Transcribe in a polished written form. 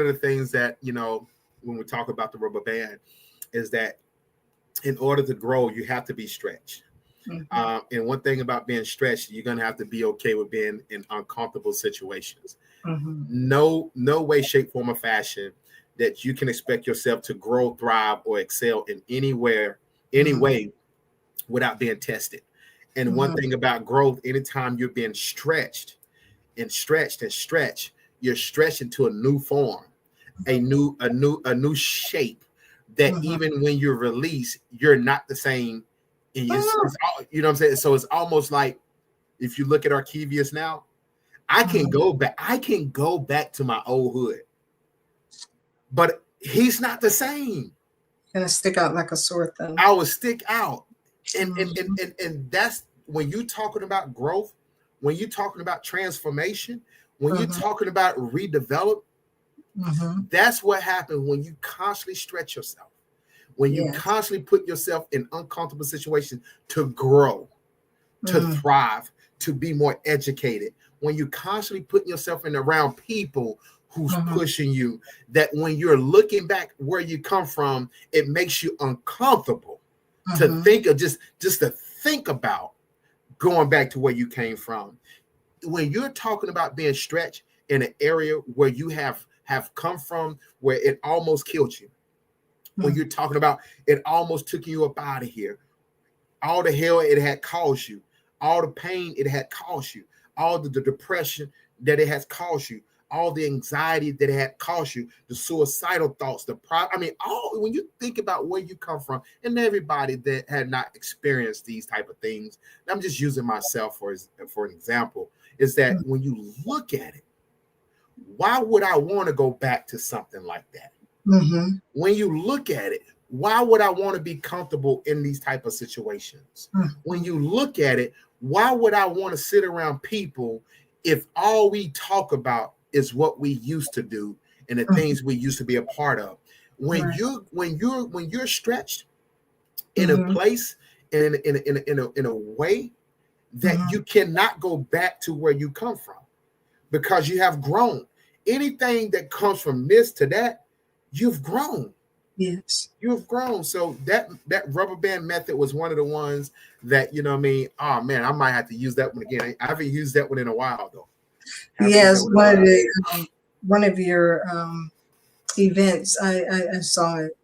of the things that, when we talk about the rubber band is that in order to grow, you have to be stretched. And one thing about being stretched, you're going to have to be okay with being in uncomfortable situations. No way, shape, form, or fashion that you can expect yourself to grow, thrive, or excel in any way without being tested. And one thing about growth, anytime you're being stretched and stretched and stretched, you're stretched into a new form, a new shape that even when you're released, you're not the same. And you know what I'm saying? So it's almost like if you look at Arkevius now, I can go back to my old hood, but he's not the same. Gonna stick out like a sore thumb. I will stick out. And that's when you're talking about growth, when you're talking about transformation, when you're talking about redevelop, that's what happens when you constantly stretch yourself, when you constantly put yourself in uncomfortable situations to grow, to thrive, to be more educated, when you constantly put yourself in around people who's pushing you, that when you're looking back where you come from, it makes you uncomfortable to think of just to think about going back to where you came from. When you're talking about being stretched in an area where you have come from, where it almost killed you, when you're talking about it almost took you up out of here, all the hell it had caused you, all the pain it had caused you, all the depression that it has caused you, all the anxiety that it had caused you, the suicidal thoughts, when you think about where you come from, and everybody that had not experienced these type of things, I'm just using myself for an example, is that when you look at it, why would I want to go back to something like that? When you look at it, why would I want to be comfortable in these type of situations? When you look at it, why would I want to sit around people if all we talk about is what we used to do and the things we used to be a part of? When you're stretched in a place, in a way that you cannot go back to where you come from, because you have grown. Anything that comes from this to that, you've grown. Yes, you've grown. So that rubber band method was one of the ones that, oh man, I might have to use that one again. I haven't used that one in a while though. Yes, one of your events, I saw it,